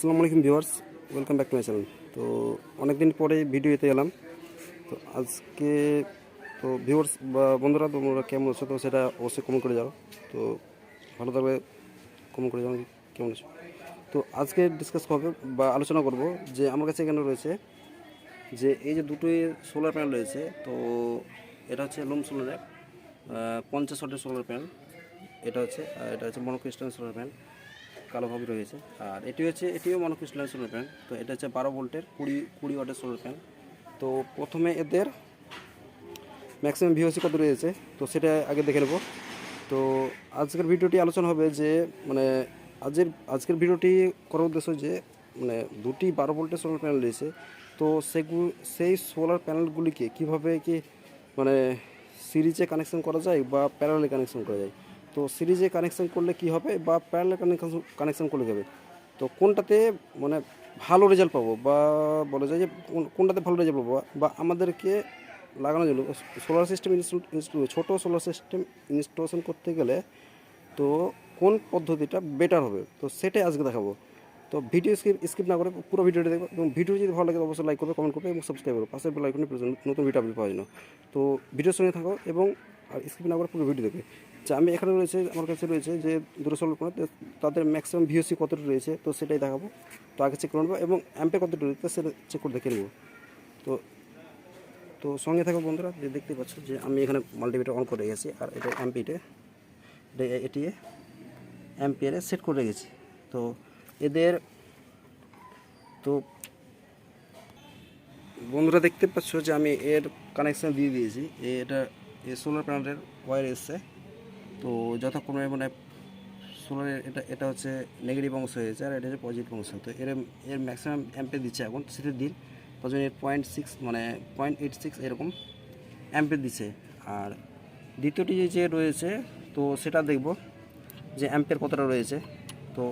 আসসালামু আলাইকুম viewers, welcome back to my channel. তো অনেক দিন পরে ভিডিওতে এলাম। তো আজকে তো ভিউয়ার্স বা বন্ধুরা, তোমরা কেমন আছো? তো সেটা অবশ্যই কমেন্ট করে যাও। তো ভালো থাকবে, কমেন্ট করে যাও কেমন আছো। তো আজকে ডিসকাস করবো বা আলোচনা করব যে আমার কাছে এখানে রয়েছে যে এই যে দুটোই সোলার প্যানেল রয়েছে। তো এটা হচ্ছে লুম সোলারের 50 ওয়াটের সোলার প্যানেল। এটা হচ্ছে মনোক্রিস্টাল সোলার প্যানেল, কালোভাবে রয়েছে। আর এটিও মনোক্রিস্টাল সোলার প্যানেল। তো এটা হচ্ছে 12 ভোল্টের 20 ওয়াটের সোলার প্যানেল। তো প্রথমে এদের ম্যাক্সিমাম ভিওসি কত রয়েছে তো সেটা আগে দেখে নেব। তো আজকের ভিডিওটি আলোচনা হবে যে মানে আজকের ভিডিওটি করার উদ্দেশ্য যে মানে দুটি 12 ভোল্টের সোলার প্যানেল রয়েছে। তো সেই সোলার প্যানেলগুলিকে কীভাবে কি মানে সিরিজে কানেকশন করা যায় বা প্যারালালে কানেকশন করা যায়। তো সিরিজে কানেকশন করলে কি হবে বা প্যারালালে কানেকশন করলে হবে, তো কোনটাতে মানে ভালো রেজাল্ট পাবো বা বলা যায় যে কোনটাতে ভালো রেজাল্ট পাবো বা আমাদেরকে লাগানোর জন্য সোলার সিস্টেম ছোটো সোলার সিস্টেম ইনস্টলেশন করতে গেলে তো কোন পদ্ধতিটা বেটার হবে, তো সেটাই আজকে দেখাবো। তো ভিডিও স্কিপ না করে পুরো ভিডিওটি দেখবে এবং ভিডিও যদি ভালো লাগে অবশ্যই লাইক করবে, কমেন্ট করবে এবং সাবস্ক্রাইব করবে, পাশের বেল আইকনে নতুন ভিডিও আপলোড পাওয়ার জন্য। তো ভিডিওর সঙ্গে থাকো এবং স্কিপ না করে পুরো ভিডিও দেখবে। যে আমি এখানে রয়েছে, আমার কাছে রয়েছে যে দুটো সোলার প্যানেল, তাদের ম্যাক্সিমাম ভিওসি কতটা রয়েছে তো সেটাই দেখাবো। তো আগে চেক করে নেবো এবং অ্যাম্পে কতটা রয়েছে সেটা চেক করে দেখে নেবো। তো তো সঙ্গে থাকো বন্ধুরা, যে দেখতে পাচ্ছ যে আমি এখানে মাল্টিমিটার অন করে রেখেছি আর এটা এটি অ্যাম্পিয়ারে সেট করে রেখেছি। তো এদের তো বন্ধুরা দেখতে পাচ্ছ যে আমি এর কানেকশান দিয়ে দিয়েছি। এটা সোলার প্যানেলের ওয়্যার এসছে। তো যথাক্রমে মানে সোলারের এটা হচ্ছে নেগেটিভ অংশ হয়েছে আর এটা হচ্ছে পজিটিভ অংশ। তো এর ম্যাক্সিমাম অ্যাম্পে দিচ্ছে এখন সেটা দিন, তার জন্য এর 0.6 মানে 0.86 এরকম অ্যাম্পে দিচ্ছে। আর দ্বিতীয়টি যে রয়েছে তো সেটা দেখব যে অ্যাম্পের কতটা রয়েছে। তো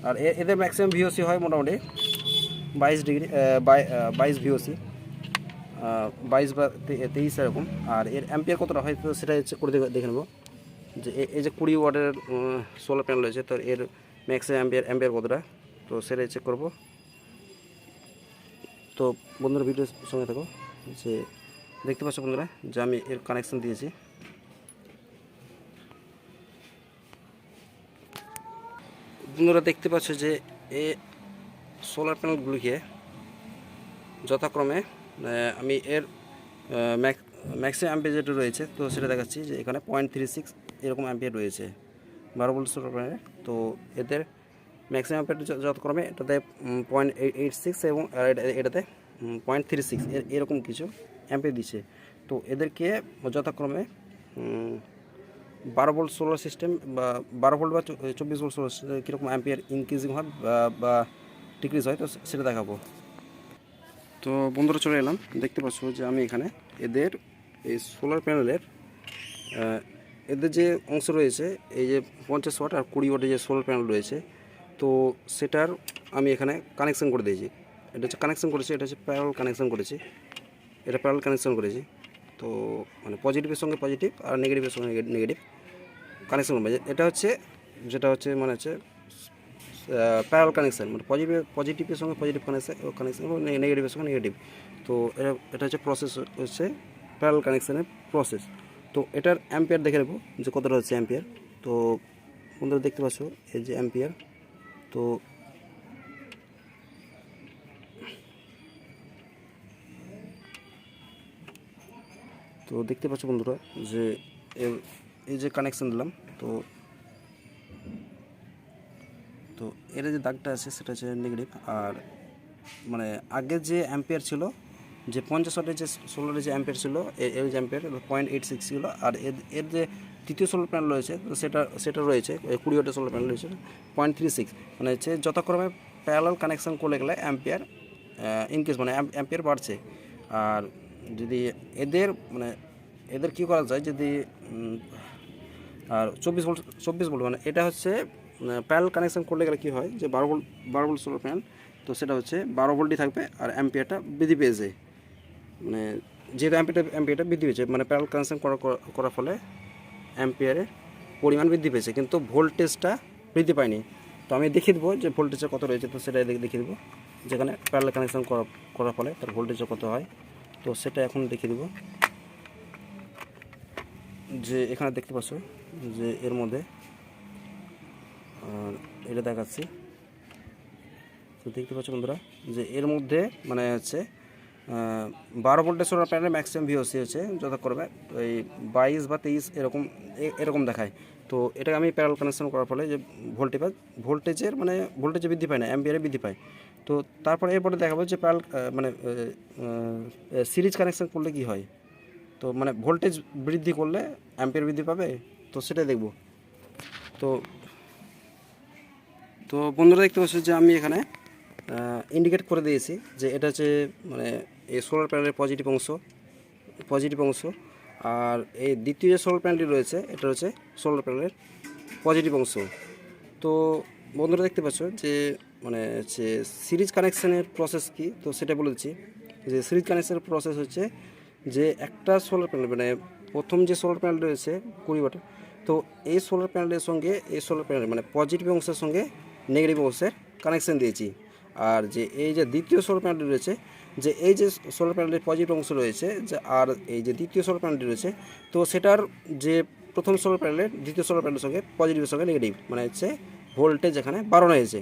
আর এদের ম্যাক্সিমাম ভিওসি হয় মোটামুটি 22 ডিগ্রি, 22 ভিওসি, 22 বা 23 এরকম। আর এর অ্যাম্পিয়ার কতটা হয় তো সেটা করে দেখে নেব। যে এই যে 20 ওয়াটের সোলার প্যানেল রয়েছে, তো এর ম্যাক্সিমাম অ্যাম্পিয়ার কতটা তো সেটাই চেক করব। তো বন্ধুরা ভিডিওর সঙ্গে থাকো। যে দেখতে পাচ্ছ বন্ধুরা যে আমি এর কানেকশান দিয়েছি। বন্ধুরা দেখতে পাচ্ছ যে এই সোলার প্যানেলগুলিকে যথাক্রমে আমি এর ম্যাক্সিমাম অ্যাম্পিয়ার যেটা রয়েছে তো সেটা দেখাচ্ছি যে এখানে 0.36 এরকম অ্যাম্পিয়ার রয়েছে 12 ভোল্ট সোলার প্যানেলে। তো এদের ম্যাক্সিমাম অ্যাম্পিয়ার যথাক্রমে এটাতে 0.86 এবং এটাতে 0.36 এরকম কিছু অ্যাম্পিয়ার দিচ্ছে। তো এদেরকে যথাক্রমে 12 ভোল্ট সোলার সিস্টেম বা 12 ভোল্ট বা 24 ভোল্ট সোলার সিস্টেম কীরকম অ্যাম্পিয়ার ইনক্রিজিং হয় বা ডিক্রিজ হয় তো সেটা দেখাবো। তো বন্ধুরা চলে এলাম, দেখতে পাচ্ছ যে আমি এখানে এদের এই সোলার প্যানেলের এদের যে অংশ রয়েছে এই যে 50 ওয়াট আর 20 ওয়াটের যে সোলার প্যানেল রয়েছে তো সেটার আমি এখানে কানেকশান করে দিয়েছি। এটা হচ্ছে কানেকশান করেছি, এটা হচ্ছে প্যারালাল কানেকশান করেছি, এটা প্যারালাল কানেকশান করেছি। তো মানে পজিটিভের সঙ্গে পজিটিভ আর নেগেটিভের সঙ্গে নেগেটিভ কানেকশান করবে। এটা হচ্ছে যেটা হচ্ছে মানে হচ্ছে প্যারালাল কানেকশান, মানে পজিটিভের সঙ্গে পজিটিভ কানেকশান এবং নেগেটিভের সঙ্গে নেগেটিভ। তো এটা হচ্ছে প্রসেস, হচ্ছে প্যারালাল কানেকশানের প্রসেস। তো এটার অ্যাম্পিয়ার দেখে নেব যে কতটা হচ্ছে অ্যাম্পিয়ার। তো বন্ধুরা দেখতে পাচ্ছ এই যে অ্যাম্পিয়ার। তো তো দেখতে পাচ্ছ বন্ধুরা যে এই যে কানেকশান দিলাম। তো তো এর যে দাগটা আছে সেটা হচ্ছে নেগেটিভ। আর মানে আগে যে অ্যাম্পিয়ার ছিল, যে 50 ওয়াটের যে সোলারের যে অ্যাম্পিয়ার ছিল এর যে অ্যাম্পিয়ার 0.86 ছিল। আর এর যে তৃতীয় সোলার প্যানেল রয়েছে তো সেটা রয়েছে 20 ওয়াটের সোলার প্যানেল রয়েছে 0.36, মানে হচ্ছে যথাক্রমে প্যারালাল কানেকশান করলে গেলে অ্যাম্পিয়ার ইনক্রিজ মানে অ্যাম্পিয়ার বাড়ছে। আর যদি এদের কী করা যায় যদি আর 24 ভোল্ট মানে এটা হচ্ছে প্যানেল কানেকশান করলে গেলে কী হয় যে 12 ভোল্ট সোলার প্যানেল, তো সেটা হচ্ছে 12 ভোল্টই থাকবে আর অ্যাম্পিয়ারটা বৃদ্ধি পেয়েছে। মানে যেহেতু অ্যাম্পিয়ারটা বৃদ্ধি পেয়েছে মানে প্যারালাল কানেকশান করার ফলে অ্যাম্পিয়ারের পরিমাণ বৃদ্ধি পেয়েছে কিন্তু ভোল্টেজটা বৃদ্ধি পায়নি। তো আমি দেখিয়ে দেবো যে ভোল্টেজটা কত রয়েছে, তো সেটা দেখিয়ে দেবো, যেখানে প্যারালাল কানেকশন করার ফলে তার ভোল্টেজটা কত হয়, তো সেটা এখন দেখিয়ে দেবো। যে এখানে দেখতে পাচ্ছ যে এর মধ্যে এটা দেখাচ্ছি, তো দেখতে পাচ্ছ বন্ধুরা যে এর মধ্যে মানে হচ্ছে 12 ভোল্টের সোলার প্যানেলের ম্যাক্সিমাম ভিওসি হচ্ছে যথাক্রমে এই 22 বা 23 এরকম দেখায়। তো এটাকে আমি প্যারালাল কানেকশন করার ফলে যে ভোল্টেজের মানে ভোল্টেজে বৃদ্ধি পায় না, অ্যাম্পিয়ারে বৃদ্ধি পায়। তো তারপরে এরপরে দেখাবো যে প্যারালাল মানে সিরিজ কানেকশন করলে কি হয়, তো মানে ভোল্টেজ বৃদ্ধি করলে অ্যাম্পিয়ার বৃদ্ধি পাবে, তো সেটাই দেখব। তো তো বন্ধুরা দেখতে পাচ্ছ যে আমি এখানে ইন্ডিকেট করে দিয়েছি যে এটা হচ্ছে মানে এই সোলার প্যানেলের পজিটিভ অংশ, আর এই দ্বিতীয় যে সোলার প্যানেলটি রয়েছে এটা হচ্ছে সোলার প্যানেলের পজিটিভ অংশ। তো বন্ধুরা দেখতে পাচ্ছ যে মানে হচ্ছে সিরিজ কানেকশানের প্রসেস কি, তো সেটা বলে দিচ্ছি। যে সিরিজ কানেকশানের প্রসেস হচ্ছে যে একটা সোলার প্যানেল মানে প্রথম যে সোলার প্যানেল রয়েছে 20 ওয়াটের, তো এই সোলার প্যানেলের সঙ্গে এই সোলার প্যানেল মানে পজিটিভ অংশের সঙ্গে নেগেটিভ অংশের কানেকশান দিয়েছি। আর যে এই যে দ্বিতীয় সোলার প্যানেলটি রয়েছে, যে এই যে সোলার প্যানেলের পজিটিভ অংশ রয়েছে যে, আর এই যে দ্বিতীয় সোলার প্যানেলটি রয়েছে, তো সেটার যে প্রথম সোলার প্যানেলের দ্বিতীয় সোলার প্যানেলের সঙ্গে পজিটিভের সঙ্গে নেগেটিভ মানে হচ্ছে ভোল্টেজ এখানে বাড়ানো হয়েছে,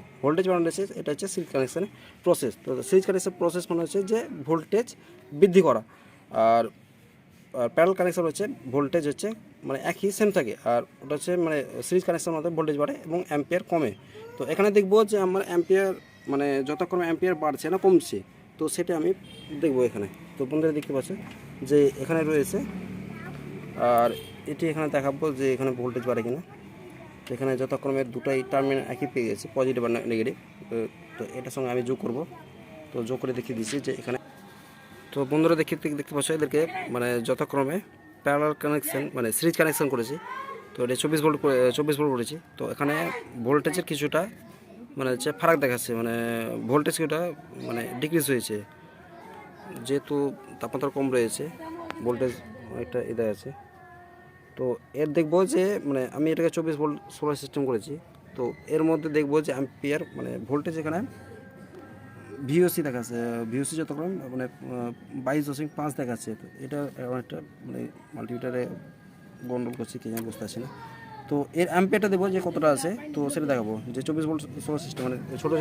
এটা হচ্ছে সিরিজ কানেকশানের প্রসেস। তো সিরিজ কানেকশন প্রসেস মানে হচ্ছে যে ভোল্টেজ বৃদ্ধি করা, আর প্যারালাল কানেকশন হচ্ছে ভোল্টেজ হচ্ছে মানে একই সেম থাকে, আর ওটা হচ্ছে মানে সিরিজ কানেকশন মধ্যে ভোল্টেজ বাড়ে এবং অ্যাম্পিয়ার কমে। তো এখানে দেখবো যে আমার অ্যাম্পিয়ার মানে যতক্ষণ অ্যাম্পিয়ার বাড়ছে না কমছে, তো সেটা আমি দেখবো এখানে। তো বন্ধুরা দেখতে পাচ্ছ যে এখানে রয়েছে, আর এটি এখানে দেখাবো যে এখানে ভোল্টেজ বাড়ে কিনা। তো এখানে যথাক্রমে দুটাই টার্মিনাল একই পেয়ে গেছে, পজিটিভ আর নেগেটিভ। তো এটার সঙ্গে আমি যোগ করব, তো যোগ করে দেখিয়ে দিচ্ছি যে এখানে। তো বন্ধুরা দেখতে পাচ্ছ এদেরকে মানে যথাক্রমে প্যারালাল কানেকশন মানে সিরিজ কানেকশন করেছি। তো এটা 24 ভোল্ট করেছি। তো এখানে ভোল্টেজের কিছুটা মানে হচ্ছে ফারাক দেখাচ্ছে, মানে ভোল্টেজ কিছুটা মানে ডিক্রিজ হয়েছে, যেহেতু তাপমাত্রা কম রয়েছে ভোল্টেজ অনেকটা এদের আছে। তো এর দেখবো যে মানে আমি এটাকে 24 ভোল্ট সোলার সিস্টেম করেছি। তো এর মধ্যে দেখবো যে অ্যাম্পিয়ার মানে ভোল্টেজ এখানে ভিওসি দেখাচ্ছে, ভিওসি যতক্ষণ মানে 22.5 দেখাচ্ছে। তো এটা একটা মানে মাল্টিমিটারে গন্ডল করছি কি জানি বুঝতে পারছি না। তো এর অ্যাম্পিয়ারটা দেবো যে কতটা আছে, তো সেটা দেখাবো যে 24 ভোল্ট সোলার সিস্টেম মানে ছোটো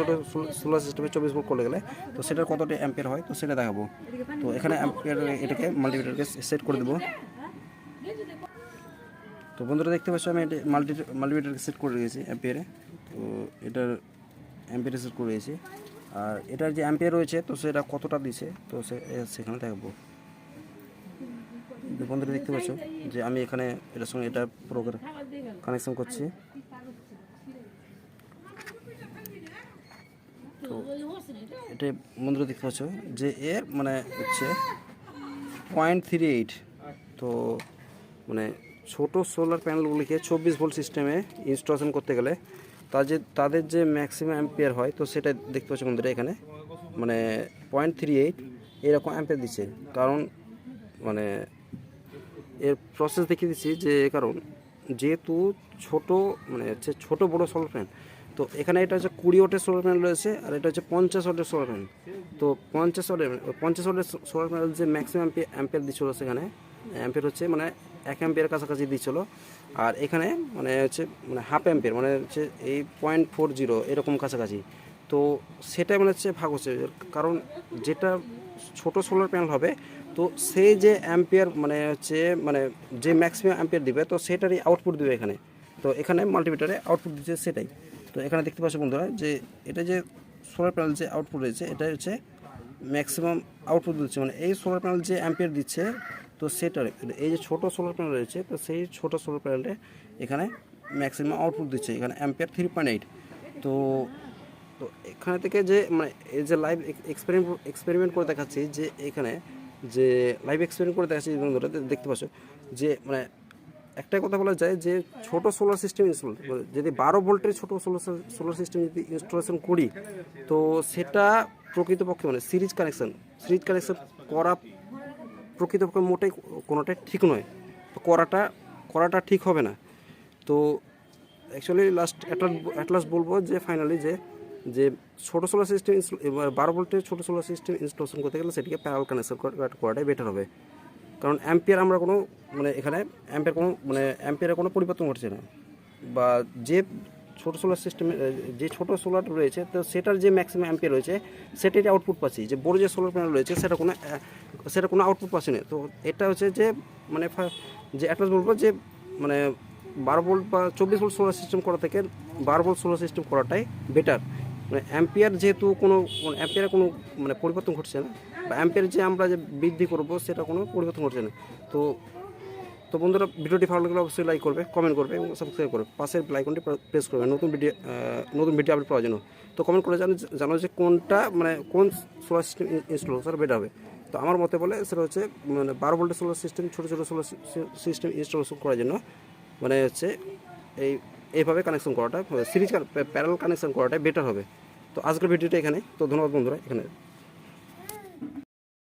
সোলার সিস্টেমে 24 ভোল্ট করলে গেলে তো সেটার কতটা অ্যাম্পিয়ার হয়, তো সেটা দেখাবো। তো এখানে অ্যাম্পিয়ার এটাকে মাল্টিমিটারকে সেট করে দেবো। তো বন্ধুরা দেখতে পাচ্ছ আমি এটা মাল্টিমিটারকে সেট করে রেখেছি অ্যাম্পিয়ারে। তো এটার অ্যাম্পিয়ারে সেট করে রেখেছি, আর এটার যে অ্যাম্পিয়ার রয়েছে তো সেটা কতটা দিছে তো সেখানে দেখাবো। বন্ধুরা দেখতে পাচ্ছ যে আমি এখানে এটার সঙ্গে এটা পুরো কানেকশন করছি। তো এটা বন্ধুরা দেখতে পাচ্ছ যে এর মানে হচ্ছে 0.38। তো মানে ছোট সোলার প্যানেলগুলিকে 24 ভোল্ট সিস্টেমে ইনস্টলেশন করতে গেলে তাদের যে ম্যাক্সিমাম অ্যাম্পিয়ার হয়, তো সেটা দেখতে পাচ্ছি বন্ধুরা এখানে মানে 0.38 এরকম অ্যাম্পিয়ার দিচ্ছে। কারণ মানে এর প্রসেস দেখিয়ে দিচ্ছি যে কারণ যেহেতু ছোট মানে হচ্ছে ছোটো বড়ো সোলার প্যানেল, তো এখানে এটা হচ্ছে 20 ওয়াটের সোলার প্যানেল রয়েছে, আর এটা হচ্ছে 50 ওয়াটের সোলার প্যানেল। তো 50 ওয়াটের সোলার প্যানেল যে ম্যাক্সিমাম অ্যাম্পিয়ার দিচ্ছিলো সেখানে অ্যাম্পিয়ার হচ্ছে মানে 1 অ্যাম্পিয়ার কাছাকাছি দিচ্ছিলো, আর এখানে মানে হচ্ছে মানে হাফ অ্যাম্পিয়ার মানে হচ্ছে এই 0.40 এরকম কাছাকাছি। তো সেটাই মানে হচ্ছে ভাগ হচ্ছে, কারণ যেটা ছোট সোলার প্যানেল হবে তো সেই যে অ্যাম্পিয়ার মানে হচ্ছে মানে যে ম্যাক্সিমাম অ্যাম্পিয়ার দিবে তো সেটারই আউটপুট দিবে এখানে। তো এখানে মাল্টিমিটারে আউটপুট দিচ্ছে সেটাই। তো এখানে দেখতে পাচ্ছ বন্ধুরা যে এটা যে সোলার প্যানেল যে আউটপুট রয়েছে এটা হচ্ছে ম্যাক্সিমাম আউটপুট দিচ্ছে, মানে এই সোলার প্যানেল যে অ্যাম্পিয়ার দিচ্ছে তো সেটার এই যে ছোটো সোলার প্যানেল রয়েছে তো সেই ছোটো সোলার প্যানেলে এখানে ম্যাক্সিমাম আউটপুট দিচ্ছে, এখানে অ্যাম্পিয়ার 3.8। তো তো এখানে থেকে যে মানে এই যে লাইভ এক্সপেরিমেন্ট করে দেখাচ্ছি যে এখানে যে লাইভ এক্সপেরিমেন্ট করে দেখাচ্ছি বন্ধুরা দেখতে পাচ্ছ যে মানে একটাই কথা বলা যায় যে ছোট সোলার সিস্টেম ইনস্টল যদি 12 ভোল্টের ছোটো সোলার সিস্টেম যদি ইনস্টলেশন করি তো সেটা প্রকৃতপক্ষে মানে সিরিজ কানেকশন করা প্রকৃতপক্ষে মোটেই কোনোটাই ঠিক নয়, তো করাটা ঠিক হবে না। তো অ্যাকচুয়ালি অ্যাট লাস্ট বলবো যে ফাইনালি যে ছোটো সোলার সিস্টেম 12 ভোল্টের ছোটো সোলার সিস্টেম ইনস্টলেশন করতে গেলে সেটিকে প্যারাল কানেকশন করাটাই বেটার হবে। কারণ অ্যাম্পিয়ার আমরা কোনো মানে এখানে অ্যাম্পিয়ারের কোনো পরিবর্তন ঘটছে না, বা যে ছোটো সোলার সিস্টেমে যে ছোটো সোলার রয়েছে তো সেটার যে ম্যাক্সিমাম অ্যাম্পিয়ার রয়েছে সেটাই আউটপুট পাচ্ছি। যে বড় যে সোলার প্যানেল রয়েছে সেটা কোনো আউটপুট পাচ্ছি না। তো এটা হচ্ছে যে মানে যে একটা বলবো যে মানে 12 ভোল্ট বা 24 ভোল্ট সোলার সিস্টেম করা থেকে 12 ভোল্ট সোলার সিস্টেম করাটাই বেটার। মানে অ্যাম্পিয়ার যেহেতু কোনো অ্যাম্পিয়ারে কোনো মানে পরিবর্তন ঘটছে না, বা অ্যাম্পিয়ার যে আমরা যে বৃদ্ধি করবো সেটা কোনো পরিবর্তন ঘটছে না। তো তো বন্ধুরা, ভিডিওটি ভালো লাগলে অবশ্যই লাইক করবে, কমেন্ট করবে এবং সাবস্ক্রাইব করবে, পাশের আইকনটি প্রেস করবে নতুন ভিডিও আপলোড পাওয়ার জন্য। তো কমেন্ট করে জানো যে কোনটা মানে কোন সোলার সিস্টেম ইনস্টল করা বেটার হবে। তো আমার মতে বলে সেটা হচ্ছে মানে 12 ভোল্টের সোলার সিস্টেম ছোটো সোলার সিস্টেম ইনস্টলেশন করার জন্য মানে হচ্ছে এইভাবে কানেকশন করাটা সিরিজ প্যারালাল কানেকশন করাটাই বেটার হবে। তো আজকের ভিডিওটা এখানে। তো ধন্যবাদ বন্ধুরা, এখানে।